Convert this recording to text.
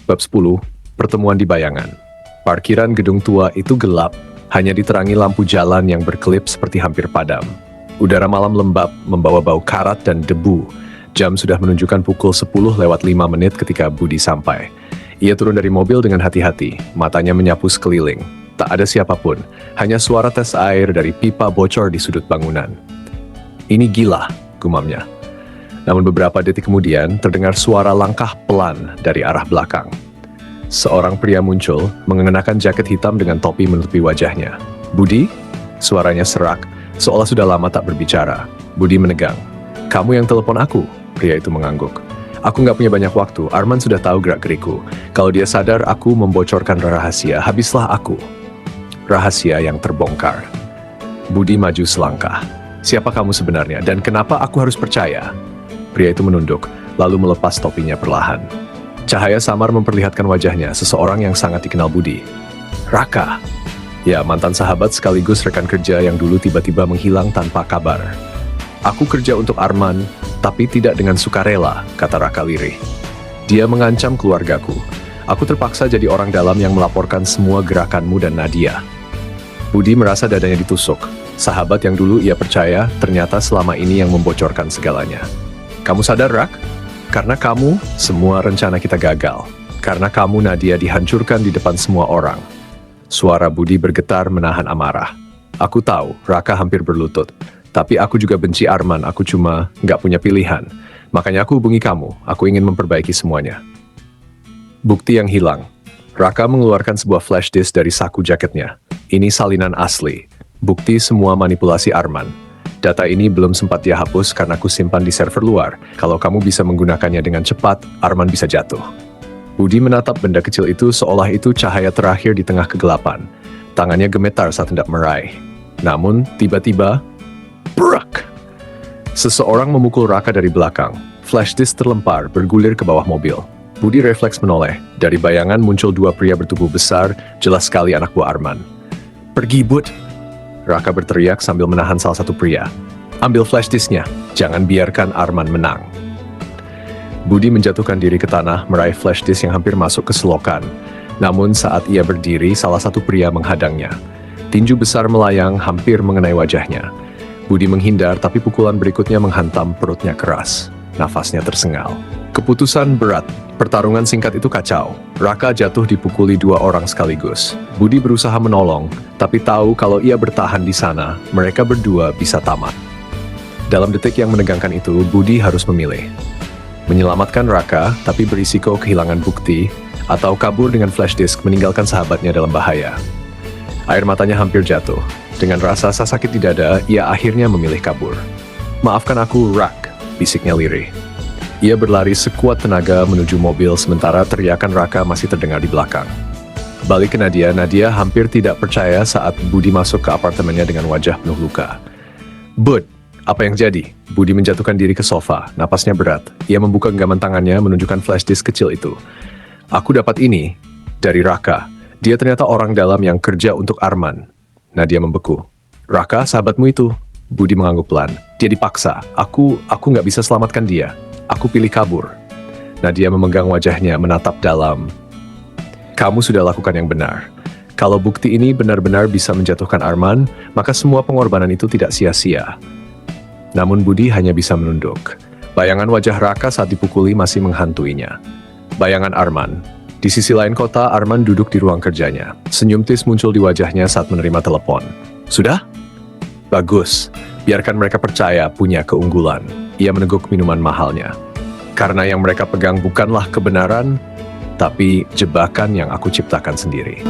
Bab 10, Pertemuan di Bayangan. Parkiran gedung tua itu gelap, hanya diterangi lampu jalan yang berkelip seperti hampir padam. Udara malam lembab membawa bau karat dan debu. Jam sudah menunjukkan pukul 10:05 ketika Budi sampai. Ia turun dari mobil dengan hati-hati, matanya menyapu sekeliling. Tak ada siapapun, hanya suara tes air dari pipa bocor di sudut bangunan. Ini gila, gumamnya. Namun beberapa detik kemudian, terdengar suara langkah pelan dari arah belakang. Seorang pria muncul, mengenakan jaket hitam dengan topi menutupi wajahnya. Budi? Suaranya serak, seolah sudah lama tak berbicara. Budi menegang. Kamu yang telepon aku? Pria itu mengangguk. Aku nggak punya banyak waktu, Arman sudah tahu gerak-geriku. Kalau dia sadar aku membocorkan rahasia, habislah aku. Rahasia yang terbongkar. Budi maju selangkah. Siapa kamu sebenarnya, dan kenapa aku harus percaya? Pria itu menunduk, lalu melepas topinya perlahan. Cahaya samar memperlihatkan wajahnya, seseorang yang sangat dikenal Budi. Raka. Ya, mantan sahabat sekaligus rekan kerja yang dulu tiba-tiba menghilang tanpa kabar. Aku kerja untuk Arman, tapi tidak dengan sukarela, kata Raka lirih. Dia mengancam keluargaku. Aku terpaksa jadi orang dalam yang melaporkan semua gerakanmu dan Nadia. Budi merasa dadanya ditusuk. Sahabat yang dulu ia percaya, ternyata selama ini yang membocorkan segalanya. Kamu sadar, Rak? Karena kamu, semua rencana kita gagal. Karena kamu, Nadia, dihancurkan di depan semua orang. Suara Budi bergetar menahan amarah. Aku tahu, Raka hampir berlutut. Tapi aku juga benci Arman, aku cuma nggak punya pilihan. Makanya aku hubungi kamu, aku ingin memperbaiki semuanya. Bukti yang hilang. Raka mengeluarkan sebuah flash disk dari saku jaketnya. Ini salinan asli. Bukti semua manipulasi Arman. Data ini belum sempat dia hapus karena aku simpan di server luar. Kalau kamu bisa menggunakannya dengan cepat, Arman bisa jatuh. Budi menatap benda kecil itu seolah itu cahaya terakhir di tengah kegelapan. Tangannya gemetar saat hendak meraih. Namun, tiba-tiba, brak! Seseorang memukul Raka dari belakang. Flash disk terlempar, bergulir ke bawah mobil. Budi refleks menoleh. Dari bayangan muncul dua pria bertubuh besar, jelas sekali anak buah Arman. Pergi, Bud! Raka berteriak sambil menahan salah satu pria. Ambil flash disknya, jangan biarkan Arman menang. Budi menjatuhkan diri ke tanah, meraih flash disk yang hampir masuk ke selokan. Namun saat ia berdiri, salah satu pria menghadangnya. Tinju besar melayang hampir mengenai wajahnya. Budi menghindar, tapi pukulan berikutnya menghantam perutnya keras. Nafasnya tersengal. Keputusan berat. Pertarungan singkat itu kacau. Raka jatuh dipukuli dua orang sekaligus. Budi berusaha menolong, tapi tahu kalau ia bertahan di sana, mereka berdua bisa tamat. Dalam detik yang menegangkan itu, Budi harus memilih. Menyelamatkan Raka, tapi berisiko kehilangan bukti, atau kabur dengan flash disk meninggalkan sahabatnya dalam bahaya. Air matanya hampir jatuh. Dengan rasa sakit di dada, ia akhirnya memilih kabur. Maafkan aku, Rak, bisiknya lirih. Ia berlari sekuat tenaga menuju mobil sementara teriakan Raka masih terdengar di belakang. Balik ke Nadia, Nadia hampir tidak percaya saat Budi masuk ke apartemennya dengan wajah penuh luka. Bud, apa yang jadi? Budi menjatuhkan diri ke sofa, napasnya berat. Ia membuka genggaman tangannya menunjukkan flash disk kecil itu. Aku dapat ini dari Raka. Dia ternyata orang dalam yang kerja untuk Arman. Nadia membeku. Raka, sahabatmu itu. Budi mengangguk pelan. Dia dipaksa. Aku nggak bisa selamatkan dia. Aku pilih kabur. Nadia memegang wajahnya menatap dalam. Kamu sudah lakukan yang benar. Kalau bukti ini benar-benar bisa menjatuhkan Arman, maka semua pengorbanan itu tidak sia-sia. Namun Budi hanya bisa menunduk. Bayangan wajah Raka saat dipukuli masih menghantuinya. Bayangan Arman. Di sisi lain kota, Arman duduk di ruang kerjanya. Senyum tis muncul di wajahnya saat menerima telepon. Sudah? Bagus. Biarkan mereka percaya punya keunggulan. Ia meneguk minuman mahalnya. Karena yang mereka pegang bukanlah kebenaran, tapi jebakan yang aku ciptakan sendiri.